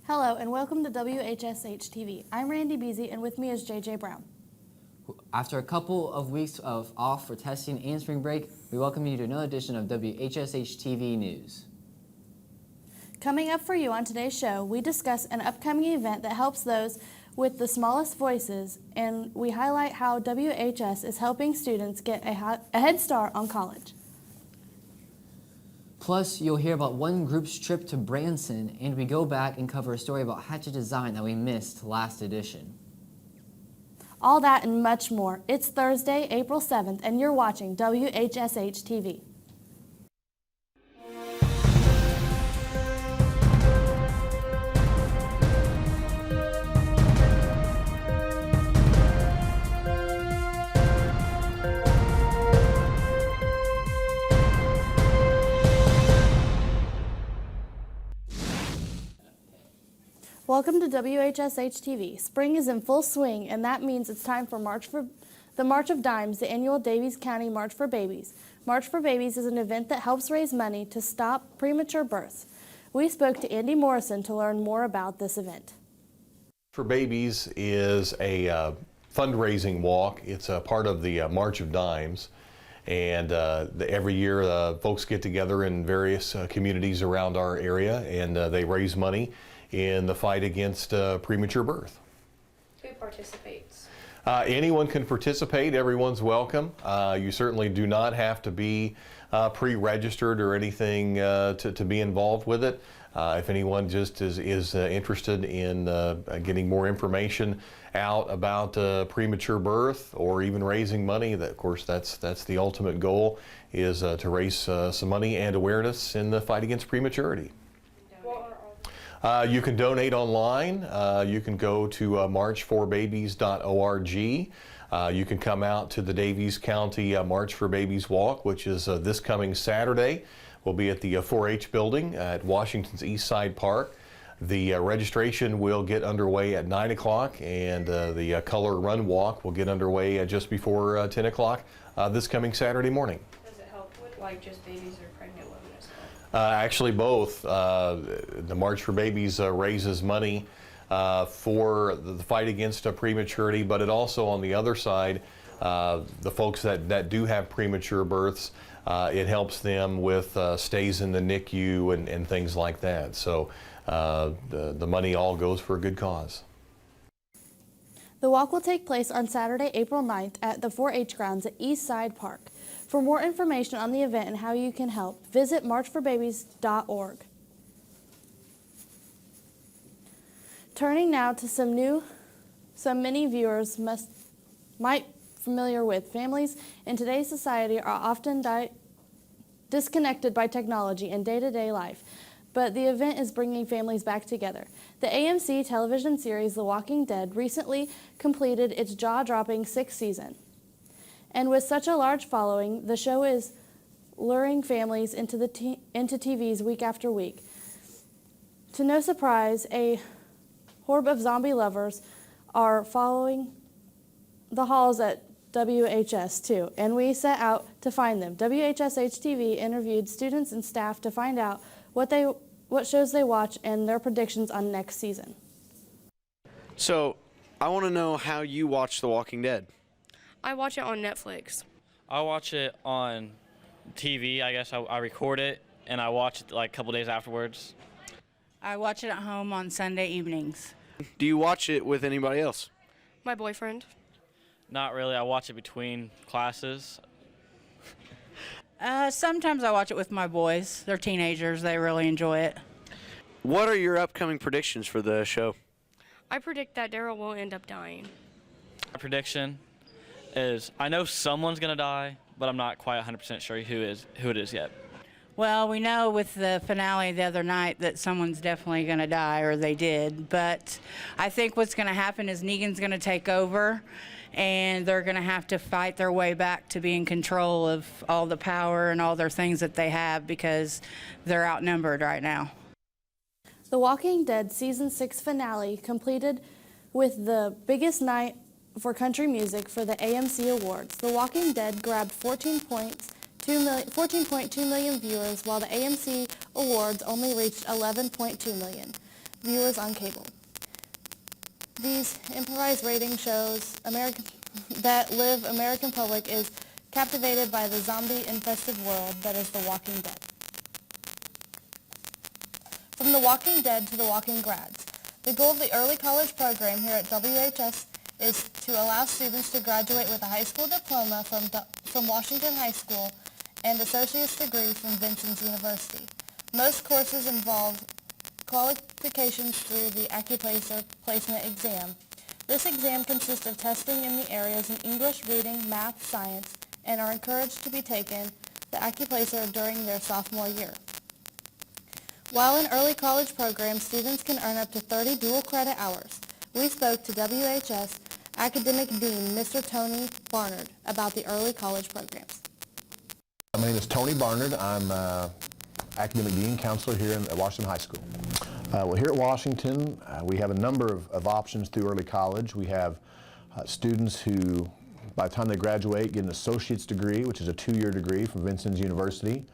Hello and welcome to WHSH TV. I'm Randy Beasy and with me is JJ Brown. After a couple of weeks off for testing and spring break, we welcome you to another edition of WHSH TV News. Coming up for you on today's show, we discuss an upcoming event that helps those with the smallest voices, and we highlight how WHS is helping students get a head start on college. Plus, you'll hear about one group's trip to Branson, and we go back and cover a story about Hatchet Design that we missed last edition. All that and much more. It's Thursday, April 7th, and you're watching WHSH TV. Welcome to WHSH TV. Spring is in full swing, and that means it's time for the March of Dimes, the annual Daviess County March for Babies. March for Babies is an event that helps raise money to stop premature births. We spoke to Andy Morrison to learn more about this event. For Babies is a fundraising walk. It's a part of the March of Dimes. And every year folks get together in various communities around our area, and they raise money in the fight against premature birth. Who participates? Anyone can participate. Everyone's welcome. You certainly do not have to be pre-registered or anything to be involved with it. If anyone just is interested in getting more information out about premature birth or even raising money, of course that's the ultimate goal, is to raise some money and awareness in the fight against prematurity. You can donate online. You can go to marchforbabies.org. You can come out to the Daviess County March for Babies Walk, which is this coming Saturday. We'll be at the 4-H building at Washington's East Side Park. The registration will get underway at 9 o'clock, and the color run walk will get underway just before 10 o'clock this coming Saturday morning. Does it help with just babies or pregnant women as well? Actually both. The March for Babies raises money for the fight against prematurity, but it also, on the other side, the folks that do have premature births, it helps them with stays in the NICU and things like that. So the money all goes for a good cause. The walk will take place on Saturday, April 9th at the 4-H grounds at East Side Park. For more information on the event and how you can help, visit marchforbabies.org. Turning now to some many viewers might familiar with. Families in today's society are often disconnected by technology and day-to-day life, but the event is bringing families back together. The AMC television series The Walking Dead recently completed its jaw-dropping 6th season. And with such a large following, the show is luring families into TVs week after week. To no surprise, a horde of zombie lovers are following the halls at WHS too, and we set out to find them. WHSH TV interviewed students and staff to find out what shows they watch and their predictions on next season. So, I want to know how you watch The Walking Dead. I watch it on Netflix. I watch it on TV. I guess I record it and I watch it like a couple days afterwards. I watch it at home on Sunday evenings. Do you watch it with anybody else? My boyfriend. Not really. I watch it between classes. Sometimes I watch it with my boys. They're teenagers. They really enjoy it. What are your upcoming predictions for the show? I predict that Daryl will end up dying. My prediction is I know someone's going to die, but I'm not quite 100% sure who it is yet. Well, we know with the finale the other night that someone's definitely going to die, or they did. But I think what's going to happen is Negan's going to take over, and they're going to have to fight their way back to be in control of all the power and all their things that they have because they're outnumbered right now. The Walking Dead Season 6 finale completed with the biggest night for country music for the AMC Awards. The Walking Dead grabbed 14.2 million viewers, while the AMC Awards only reached 11.2 million. viewers on cable. These improvised rating shows that live American public is captivated by the zombie-infested world that is The Walking Dead. From The Walking Dead to The Walking Grads, the goal of the early college program here at WHS is to allow students to graduate with a high school diploma from Washington High School and associate's degree from Vincent's University. Most courses involve qualifications through the Accuplacer Placement Exam. This exam consists of testing in the areas in English, reading, math, science, and are encouraged to be taken the Accuplacer during their sophomore year. While in early college programs, students can earn up to 30 dual credit hours. We spoke to WHS Academic Dean, Mr. Tony Barnard, about the early college programs. My name is Tony Barnard. I'm Academic Dean Counselor here at Washington High School. Well, here at Washington, we have a number of options through early college. We have students who, by the time they graduate, get an associate's degree, which is a 2-year degree from Vincent's University.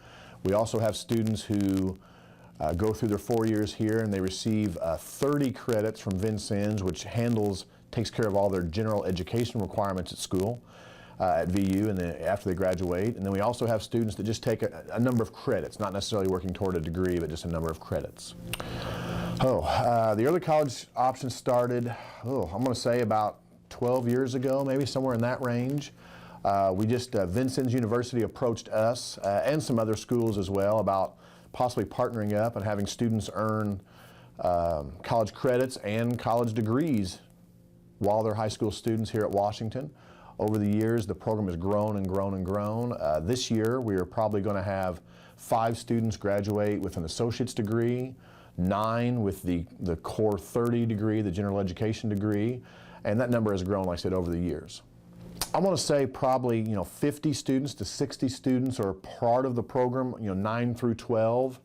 We also have students who go through their 4 years here and they receive 30 credits from Vincent's, which takes care of all their general education requirements at school. At VU and then after they graduate. And then we also have students that just take a number of credits, not necessarily working toward a degree, but just a number of credits. The early college option started, I'm going to say about 12 years ago, maybe somewhere in that range. Vincent's University approached us and some other schools as well about possibly partnering up and having students earn college credits and college degrees while they're high school students here at Washington. Over the years, the program has grown and grown and grown. This year, we are probably going to have 5 students graduate with an associate's degree, 9 with the core 30 degree, the general education degree, and that number has grown, like I said, over the years. I want to say probably 50 students to 60 students are part of the program, 9 through 12.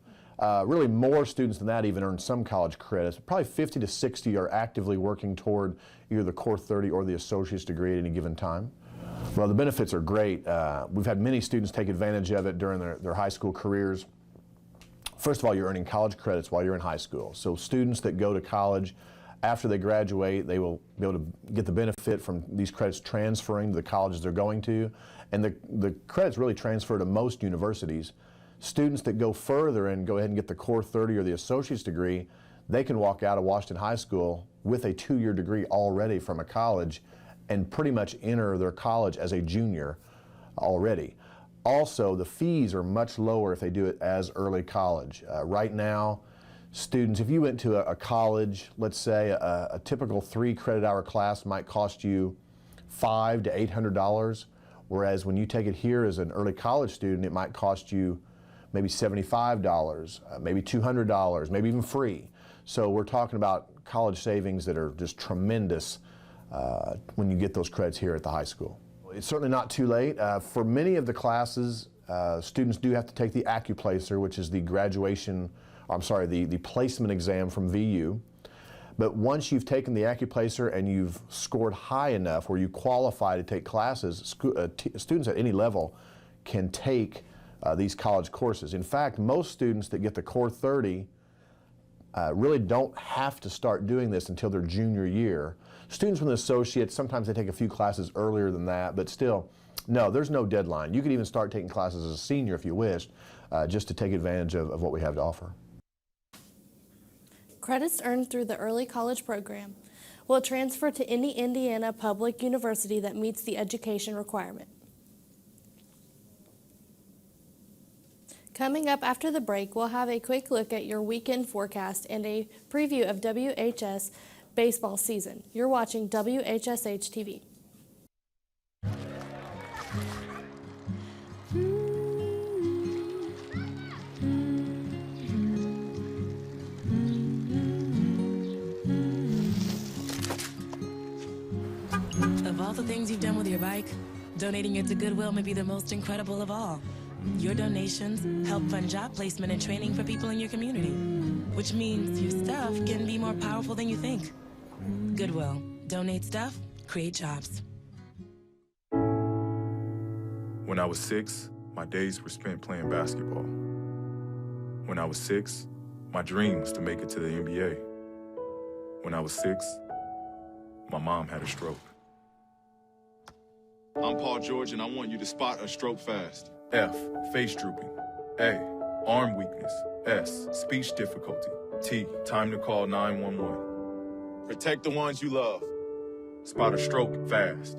Really more students than that even earn some college credits. Probably 50 to 60 are actively working toward either the core 30 or the associate's degree at any given time. Well, the benefits are great. We've had many students take advantage of it during their high school careers. First of all, you're earning college credits while you're in high school. So students that go to college, after they graduate, they will be able to get the benefit from these credits transferring to the colleges they're going to. And the credits really transfer to most universities. Students that go further and go ahead and get the core 30 or the associate's degree, they can walk out of Washington High School with a 2-year degree already from a college and pretty much enter their college as a junior already. Also, the fees are much lower if they do it as early college. Right now, students, if you went to a college, let's say a typical 3 credit hour class might cost you $500 to $800, whereas when you take it here as an early college student, it might cost you maybe $75, maybe $200, maybe even free. So we're talking about college savings that are just tremendous when you get those credits here at the high school. It's certainly not too late. For many of the classes, students do have to take the Accuplacer, which is the the placement exam from VU. But once you've taken the Accuplacer and you've scored high enough where you qualify to take classes, students at any level can take these college courses. In fact, most students that get the core 30 really don't have to start doing this until their junior year. Students with an associate, sometimes they take a few classes earlier than that, but still, no, there's no deadline. You could even start taking classes as a senior if you wish, just to take advantage of what we have to offer. Credits earned through the early college program will transfer to any Indiana public university that meets the education requirement. Coming up after the break, we'll have a quick look at your weekend forecast and a preview of WHS baseball season. You're watching WHSH TV. Of all the things you've done with your bike, donating it to Goodwill may be the most incredible of all. Your donations help fund job placement and training for people in your community, which means your stuff can be more powerful than you think. Goodwill. Donate stuff, create jobs. When I was 6, my days were spent playing basketball. When I was 6, my dream was to make it to the NBA. When I was 6, my mom had a stroke. I'm Paul George, and I want you to spot a stroke fast. F, face drooping. A, arm weakness. S, speech difficulty. T, time to call 911. Protect the ones you love. Spot a stroke fast.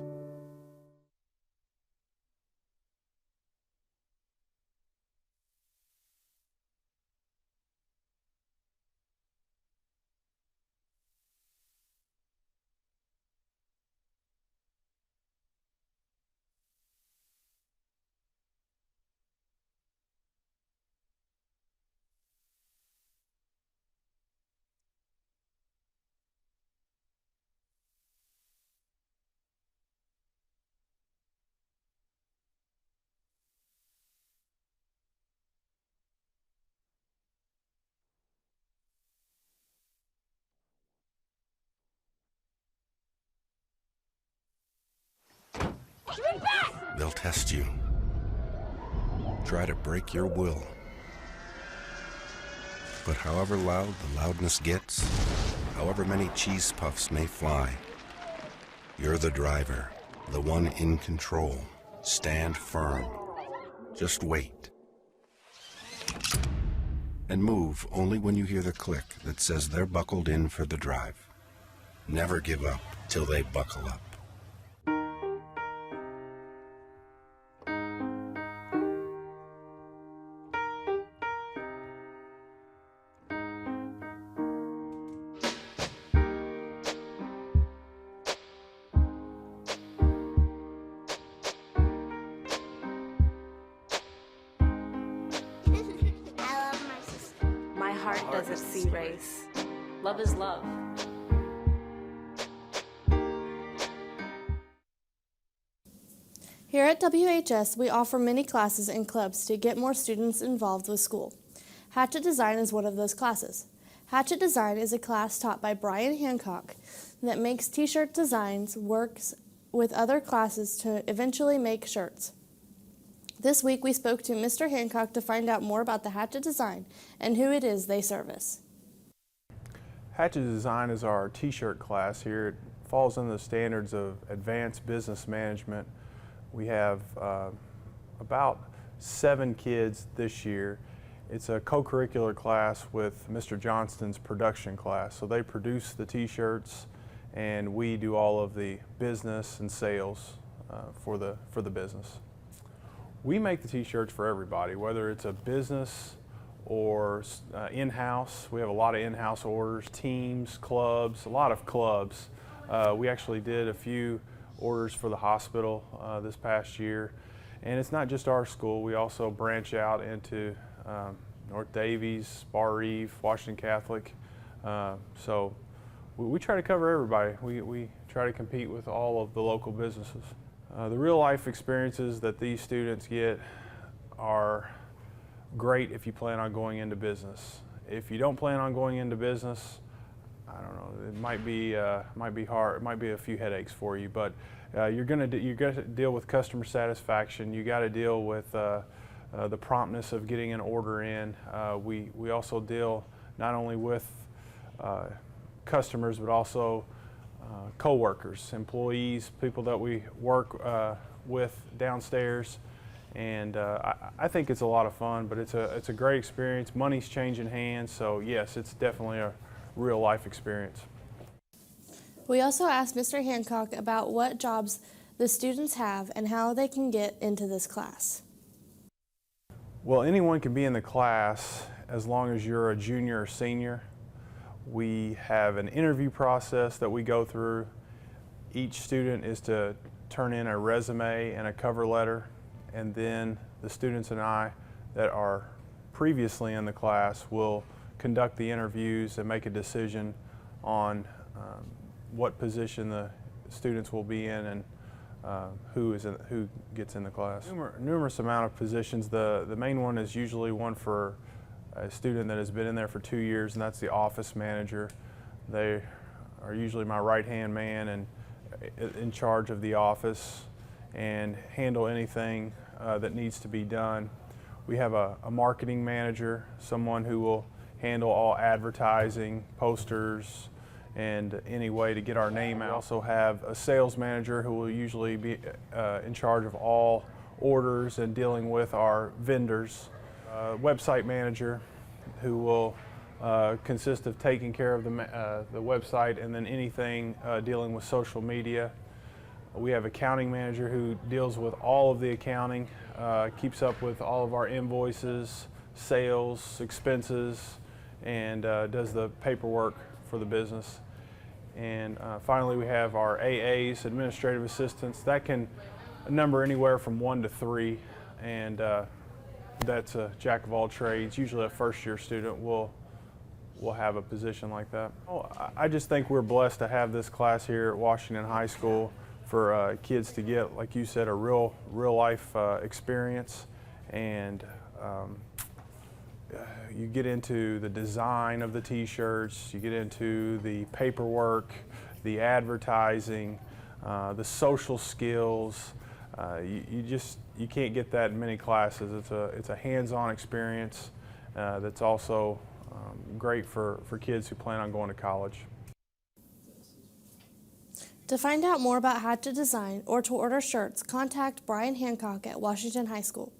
They'll test you, try to break your will. But however loud the loudness gets, however many cheese puffs may fly, you're the driver, the one in control. Stand firm. Just wait. And move only when you hear the click that says they're buckled in for the drive. Never give up till they buckle up. Heart doesn't see race. Love is love. Here at WHS, we offer many classes and clubs to get more students involved with school. Hatchet Design is one of those classes. Hatchet Design is a class taught by Brian Hancock that makes t-shirt designs, works with other classes to eventually make shirts. This week we spoke to Mr. Hancock to find out more about the Hatchet Design and who it is they service. Hatchet Design is our t-shirt class here. It falls under the standards of advanced business management. We have about 7 kids this year. It's a co-curricular class with Mr. Johnston's production class. So they produce the t-shirts and we do all of the business and sales for the business. We make the t-shirts for everybody, whether it's a business or in-house. We have a lot of in-house orders, teams, clubs, a lot of clubs. We actually did a few orders for the hospital this past year. And it's not just our school, we also branch out into North Davies, Bar Eve, Washington Catholic. So we try to cover everybody. We try to compete with all of the local businesses. The real life experiences that these students get are great if you plan on going into business. If you don't plan on going into business, I don't know, it might be hard, it might be a few headaches for you, but you're gonna deal with customer satisfaction. You got to deal with the promptness of getting an order in. We also deal not only with customers but also co-workers, employees, people that we work with downstairs, and I think it's a lot of fun. But it's a great experience. Money's changing hands, so yes, it's definitely a real life experience. We also asked Mr. Hancock about what jobs the students have and how they can get into this class. Well, anyone can be in the class as long as you're a junior or senior. We have an interview process that we go through. Each student is to turn in a resume and a cover letter, and then the students and I that are previously in the class will conduct the interviews and make a decision on what position the students will be in and who gets in the class. Numerous amount of positions. The main one is usually one for a student that has been in there for 2 years, and that's the office manager. They are usually my right-hand man and in charge of the office and handle anything that needs to be done. We have a marketing manager, someone who will handle all advertising, posters, and any way to get our name out. We also have a sales manager who will usually be in charge of all orders and dealing with our vendors. Website manager who will consist of taking care of the website and then anything dealing with social media. We have accounting manager who deals with all of the accounting, keeps up with all of our invoices, sales, expenses, and does the paperwork for the business. And finally, we have our AAs, administrative assistants. That can number anywhere from 1 to 3, and that's a jack of all trades. Usually a first-year student will have a position like that. I just think we're blessed to have this class here at Washington High School for kids to get, like you said, a real life experience, and you get into the design of the t-shirts, you get into the paperwork, the advertising, the social skills. You can't get that in many classes. It's a hands-on experience that's also great for kids who plan on going to college. To find out more about how to design or to order shirts, contact Brian Hancock at Washington High School.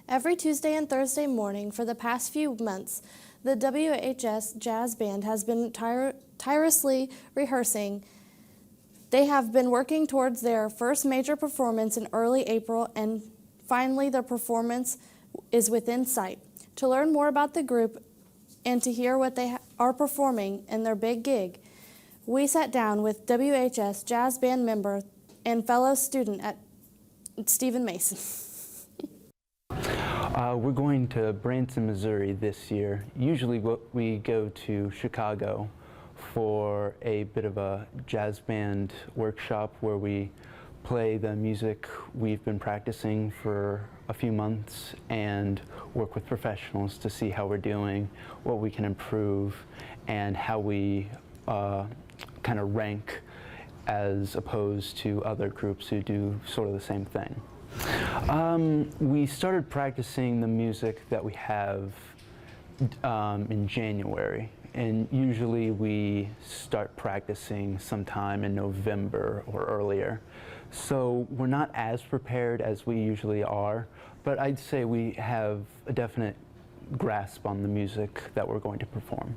Every Tuesday and Thursday morning for the past few months, the WHS Jazz Band has been tirelessly rehearsing. They have been working towards their first major performance in early April, and finally their performance is within sight. To learn more about the group and to hear what they are performing in their big gig, we sat down with WHS Jazz Band member and fellow student at Stephen Mason. We're going to Branson, Missouri this year. Usually we go to Chicago for a bit of a jazz band workshop where we play the music we've been practicing for a few months and work with professionals to see how we're doing, what we can improve, and how we kind of rank as opposed to other groups who do sort of the same thing. We started practicing the music that we have in January, and usually we start practicing sometime in November or earlier. So we're not as prepared as we usually are, but I'd say we have a definite grasp on the music that we're going to perform.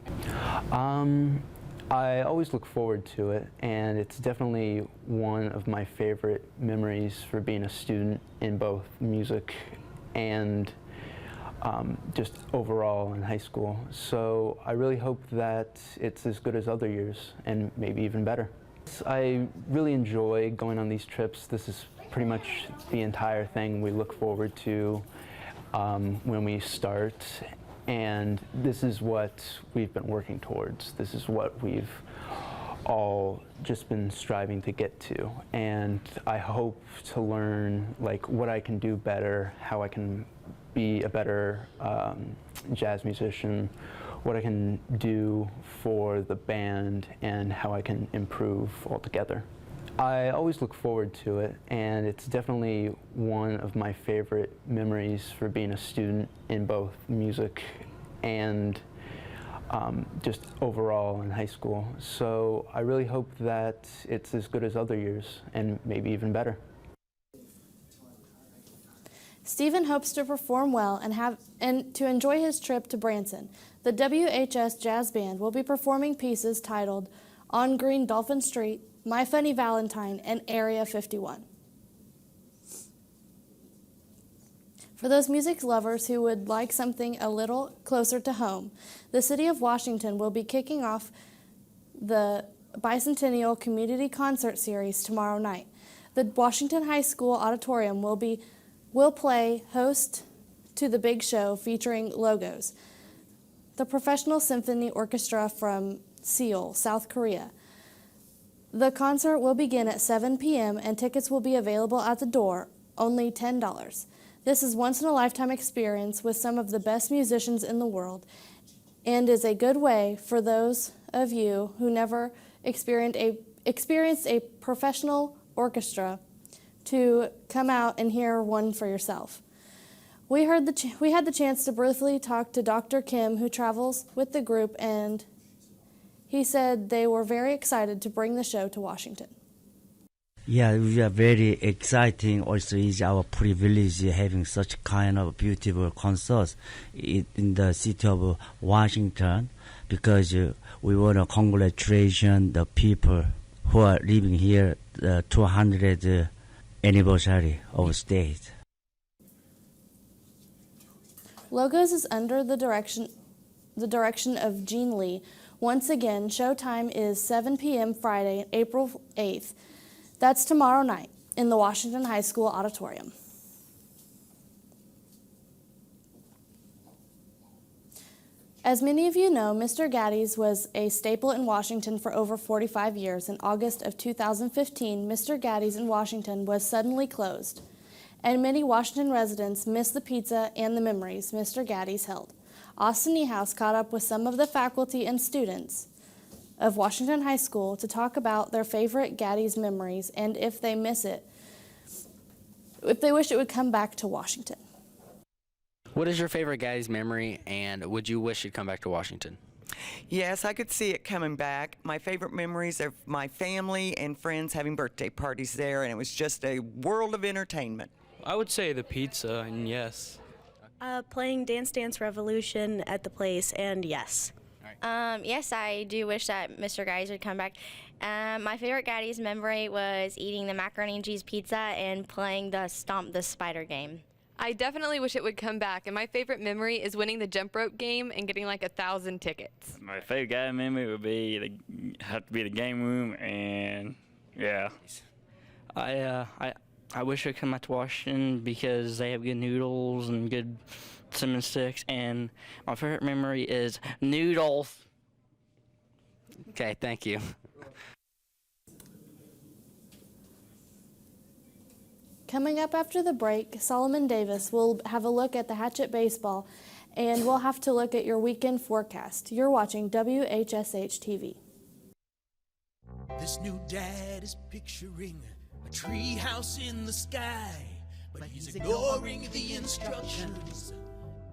I always look forward to it, and it's definitely one of my favorite memories for being a student in both music and just overall in high school. So I really hope that it's as good as other years and maybe even better. I really enjoy going on these trips. This is pretty much the entire thing we look forward to when we start. And this is what we've been working towards. This is what we've all just been striving to get to. And I hope to learn like what I can do better, how I can be a better jazz musician, what I can do for the band, and how I can improve altogether. I always look forward to it, and it's definitely one of my favorite memories for being a student in both music and just overall in high school. So I really hope that it's as good as other years and maybe even better. Stephen hopes to perform well and to enjoy his trip to Branson. The WHS Jazz Band will be performing pieces titled On Green Dolphin Street, My Funny Valentine, and Area 51. For those music lovers who would like something a little closer to home, the City of Washington will be kicking off the Bicentennial Community Concert Series tomorrow night. The Washington High School Auditorium will play host to the big show featuring Logos, the professional symphony orchestra from Seoul, South Korea. The concert will begin at 7 p.m. and tickets will be available at the door, only $10. This is once-in-a-lifetime experience with some of the best musicians in the world, and is a good way for those of you who never experienced a professional orchestra to come out and hear one for yourself. We had the chance to briefly talk to Dr. Kim, who travels with the group, and he said they were very excited to bring the show to Washington. Yeah, we are very exciting. Also, it's our privilege having such kind of beautiful concerts in the city of Washington, because we want to congratulate the people who are living here, the 200th anniversary of state. Logos is under the direction of Gene Lee. Once again, showtime is 7 p.m. Friday, April 8th. That's tomorrow night in the Washington High School auditorium. As many of you know, Mr. Gaddy's was a staple in Washington for over 45 years. In August of 2015, Mr. Gaddy's in Washington was suddenly closed, and many Washington residents miss the pizza and the memories Mr. Gaddy's held. Austin Niehaus caught up with some of the faculty and students of Washington High School to talk about their favorite Gaddy's memories and if they miss it, if they wish it would come back to Washington. What is your favorite Gaddy's memory, and would you wish it'd come back to Washington? Yes, I could see it coming back. My favorite memories are my family and friends having birthday parties there, and it was just a world of entertainment. I would say the pizza, and yes. Playing Dance Dance Revolution at the place, and yes. Yes, I do wish that Mr. Gaddy's would come back. My favorite Gaddy's memory was eating the macaroni and cheese pizza and playing the Stomp the Spider game. I definitely wish it would come back, and my favorite memory is winning the jump rope game and getting like 1,000 tickets. My favorite Gaddy memory would be have to be the game room, and yeah. I wish it would come back to Washington because they have good noodles and good cinnamon sticks, and my favorite memory is noodles. Okay, thank you. Coming up after the break, Solomon Davis will have a look at the Hatchet Baseball, and we'll have to look at your weekend forecast. You're watching WHSH TV. This new dad is picturing a tree house in the sky, but he's ignoring the instructions.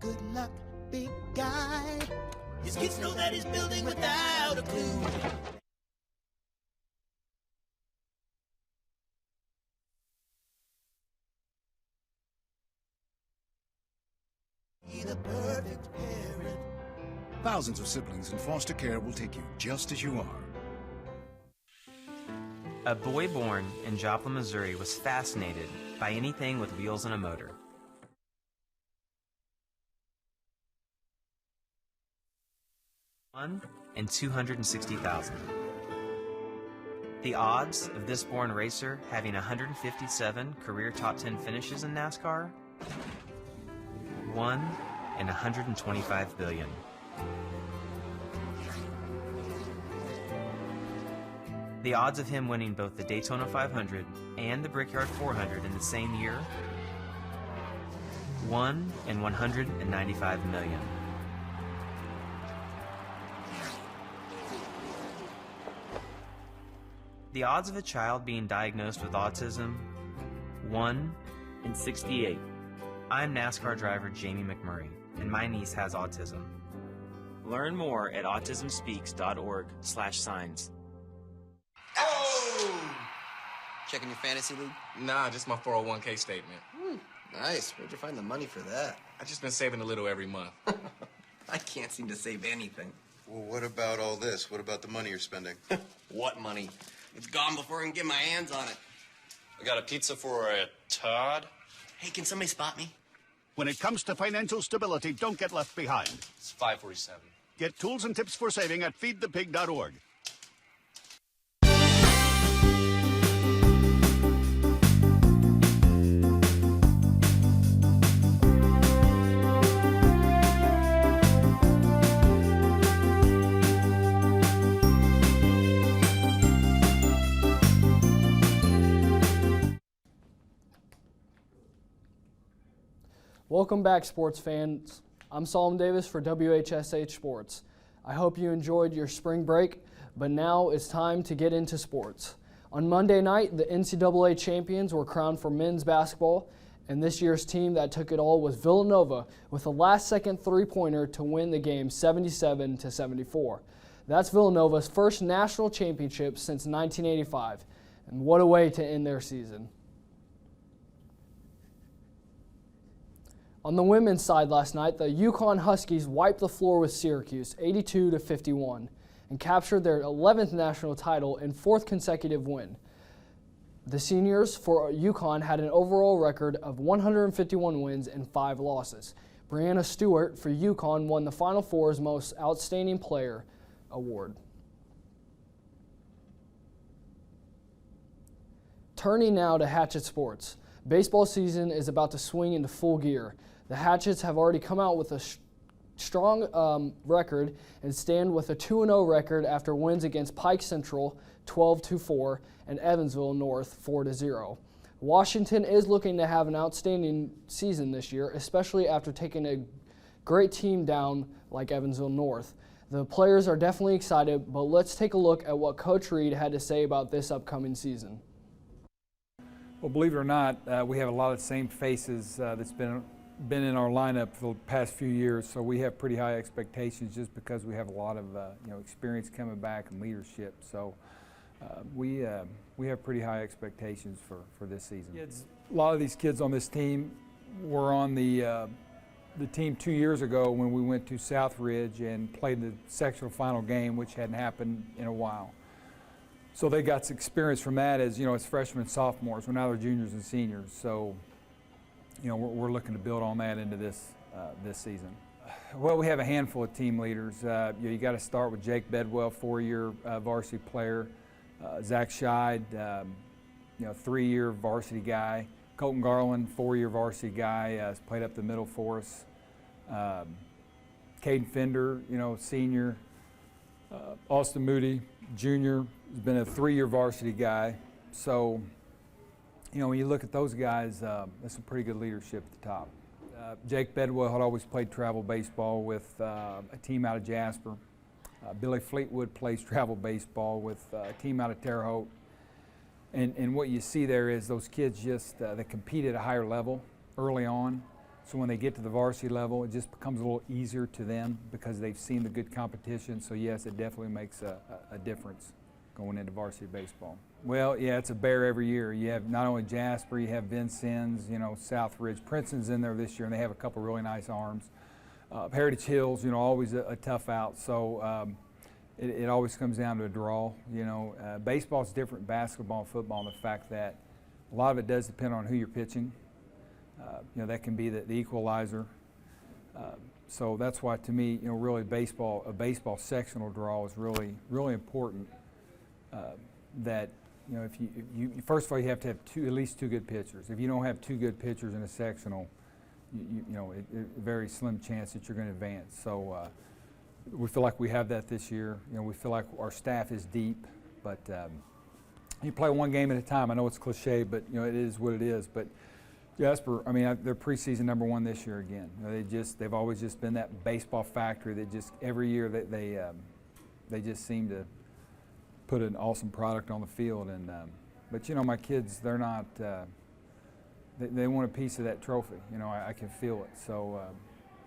Good luck, big guy. His kids know that he's building without a clue. The perfect parent. Thousands of siblings in foster care will take you just as you are. A boy born in Joplin, Missouri was fascinated by anything with wheels and a motor. One in 260,000. The odds of this born racer having 157 career top 10 finishes in NASCAR? 1 in 125 billion. The odds of him winning both the Daytona 500 and the Brickyard 400 in the same year? 1 in 195 million. The odds of a child being diagnosed with autism? 1 in 68. I'm NASCAR driver Jamie McMurray, and my niece has autism. Learn more at autismspeaks.org/signs. Oh! Checking your fantasy league? Nah, just my 401k statement. Nice. Where'd you find the money for that? I just been saving a little every month. I can't seem to save anything. Well, what about all this? What about the money you're spending? What money? It's gone before I can get my hands on it. I got a pizza for a Todd. Hey, can somebody spot me? When it comes to financial stability, don't get left behind. It's 547. Get tools and tips for saving at feedthepig.org. Welcome back, sports fans. I'm Solomon Davis for WHSH Sports. I hope you enjoyed your spring break, but now it's time to get into sports. On Monday night, the NCAA champions were crowned for men's basketball, And this year's team that took it all was Villanova with a last-second three-pointer to win the game 77-74. That's Villanova's first national championship since 1985. And what a way to end their season. On the women's side last night, the UConn Huskies wiped the floor with Syracuse 82-51 and captured their 11th national title and 4th consecutive win. The seniors for UConn had an overall record of 151 wins and 5 losses. Brianna Stewart for UConn won the Final Four's Most Outstanding Player award. Turning now to Hatchet Sports. Baseball season is about to swing into full gear. The Hatchets have already come out with a strong record and stand with a 2-0 record after wins against Pike Central 12-4 and Evansville North 4-0. Washington is looking to have an outstanding season this year, especially after taking a great team down like Evansville North. The players are definitely excited, but let's take a look at what Coach Reed had to say about this upcoming season. Well, believe it or not, we have a lot of the same faces that's been in our lineup for the past few years, so we have pretty high expectations just because we have a lot of experience coming back and leadership. So we have pretty high expectations for this season. A lot of these kids on this team were on the team 2 years ago when we went to Southridge and played the sectional final game, which hadn't happened in a while. So they got some experience from that as freshmen and sophomores. Well, now they're juniors and seniors. So we're looking to build on that into this season. Well, we have a handful of team leaders. You got to start with Jake Bedwell, 4-year varsity player. Zach Scheid, 3-year varsity guy. Colton Garland, 4-year varsity guy, has played up the middle for us. Caden Fender, senior. Austin Moody, junior, has been a 3-year varsity guy. So, when you look at those guys, that's some pretty good leadership at the top. Jake Bedwell had always played travel baseball with a team out of Jasper. Billy Fleetwood plays travel baseball with a team out of Terre Haute. And what you see there is those kids they compete at a higher level early on. So when they get to the varsity level, it just becomes a little easier to them because they've seen the good competition. So yes, it definitely makes a difference going into varsity baseball. Well, yeah, it's a bear every year. You have not only Jasper, you have Vincennes, Southridge. Princeton's in there this year, and they have a couple really nice arms. Heritage Hills, always a tough out. So it always comes down to a draw. Baseball's different than basketball and football in the fact that a lot of it does depend on who you're pitching. That can be the equalizer. So that's why, to me, really a baseball sectional draw is really, really important. That if you first of all, you have to have at least 2 good pitchers. If you don't have 2 good pitchers in a sectional, a very slim chance that you're going to advance. So we feel like we have that this year. We feel like our staff is deep, but you play one game at a time. I know it's cliche, but it is what it is. But Jasper, they're preseason #1 this year again. They've always just been that baseball factory that just every year they just seem to put an awesome product on the field. And but my kids, they're not. They want a piece of that trophy. I can feel it. So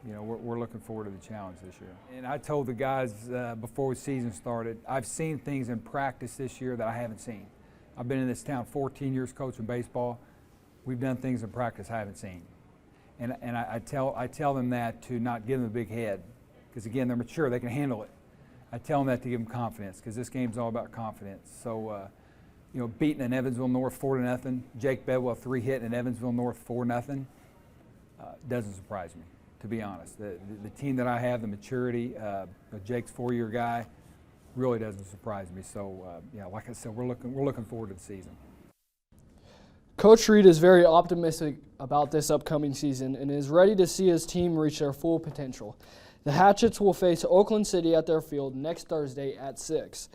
we're looking forward to the challenge this year. And I told the guys before the season started, I've seen things in practice this year that I haven't seen. I've been in this town 14 years coaching baseball. We've done things in practice I haven't seen. And I tell them that to not give them a big head, because again, they're mature, they can handle it. I tell them that to give them confidence, because this game's all about confidence. So, beating an Evansville North 4-0, Jake Bedwell 3-hit in Evansville North 4-0, doesn't surprise me, to be honest. The team that I have, the maturity, Jake's 4-year guy, really doesn't surprise me. So, like I said, we're looking forward to the season. Coach Reed is very optimistic about this upcoming season and is ready to see his team reach their full potential. The Hatchets will face Oakland City at their field next Thursday at 6.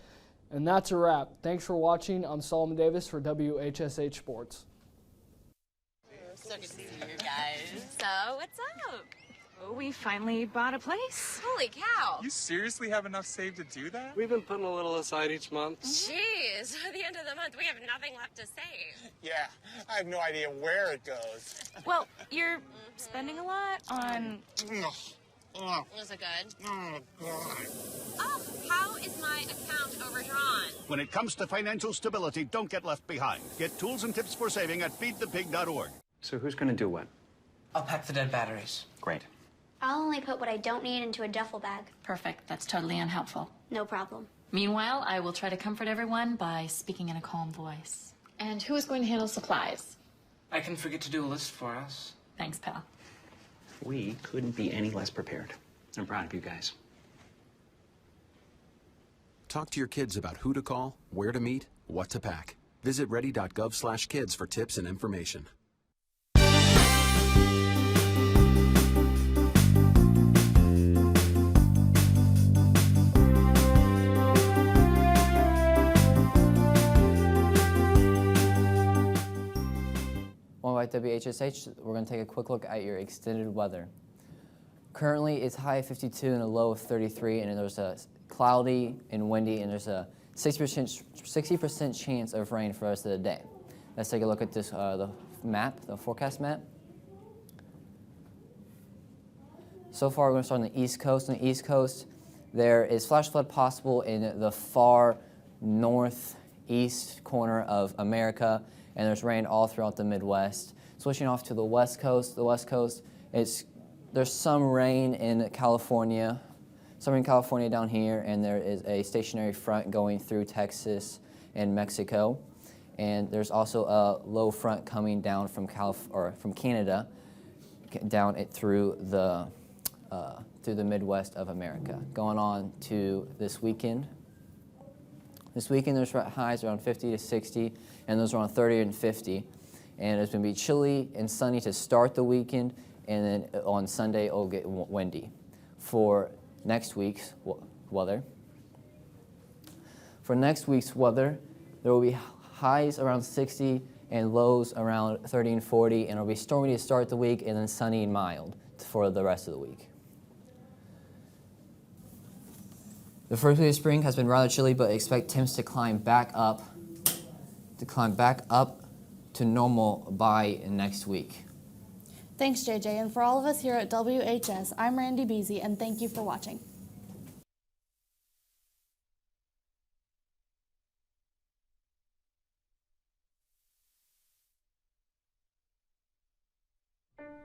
And that's a wrap. Thanks for watching. I'm Solomon Davis for WHSH Sports. So good to see you guys. So, what's up? We finally bought a place. Holy cow! You seriously have enough saved to do that? We've been putting a little aside each month. Jeez, at the end of the month, we have nothing left to save. Yeah, I have no idea where it goes. Well, you're spending a lot on... Was it good? Oh, how is my account overdrawn? When it comes to financial stability, don't get left behind. Get tools and tips for saving at feedthepig.org. So who's going to do what? I'll pack the dead batteries. Great. I'll only put what I don't need into a duffel bag. Perfect. That's totally unhelpful. No problem. Meanwhile, I will try to comfort everyone by speaking in a calm voice. And who is going to handle supplies? I can forget to do a list for us. Thanks, pal. We couldn't be any less prepared. I'm proud of you guys. Talk to your kids about who to call, where to meet, what to pack. Visit ready.gov/kids for tips and information. Well, at WHSH, we're going to take a quick look at your extended weather. Currently, it's high of 52 and a low of 33, and there's a cloudy and windy, and there's a 60% chance of rain for the rest of the day. Let's take a look at this the map, the forecast map. So far, we're going to start on the East Coast. On the East Coast, there is flash flood possible in the far northeast corner of America, and there's rain all throughout the Midwest. Switching off to the West Coast, there's some rain in California, Southern California down here, and there is a stationary front going through Texas and Mexico. And there's also a low front coming down from Canada down it through the Midwest of America. Going on to this weekend. This weekend there's highs around 50 to 60, and those are on 30 and 50. And it's going to be chilly and sunny to start the weekend, and then on Sunday it'll get windy. For next week's weather, there will be highs around 60 and lows around 30 and 40, and it'll be stormy to start the week and then sunny and mild for the rest of the week. The first week of spring has been rather chilly, but expect temps to climb back up to normal by next week. Thanks, JJ. And for all of us here at WHS, I'm Randy Beasy, and thank you for watching.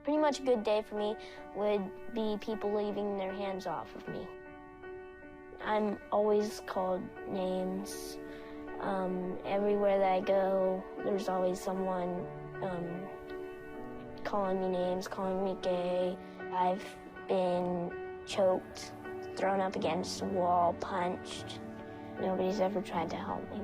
Pretty much a good day for me would be people leaving their hands off of me. I'm always called names. Everywhere that I go, there's always someone calling me names, calling me gay. I've been choked, thrown up against a wall, punched. Nobody's ever tried to help me.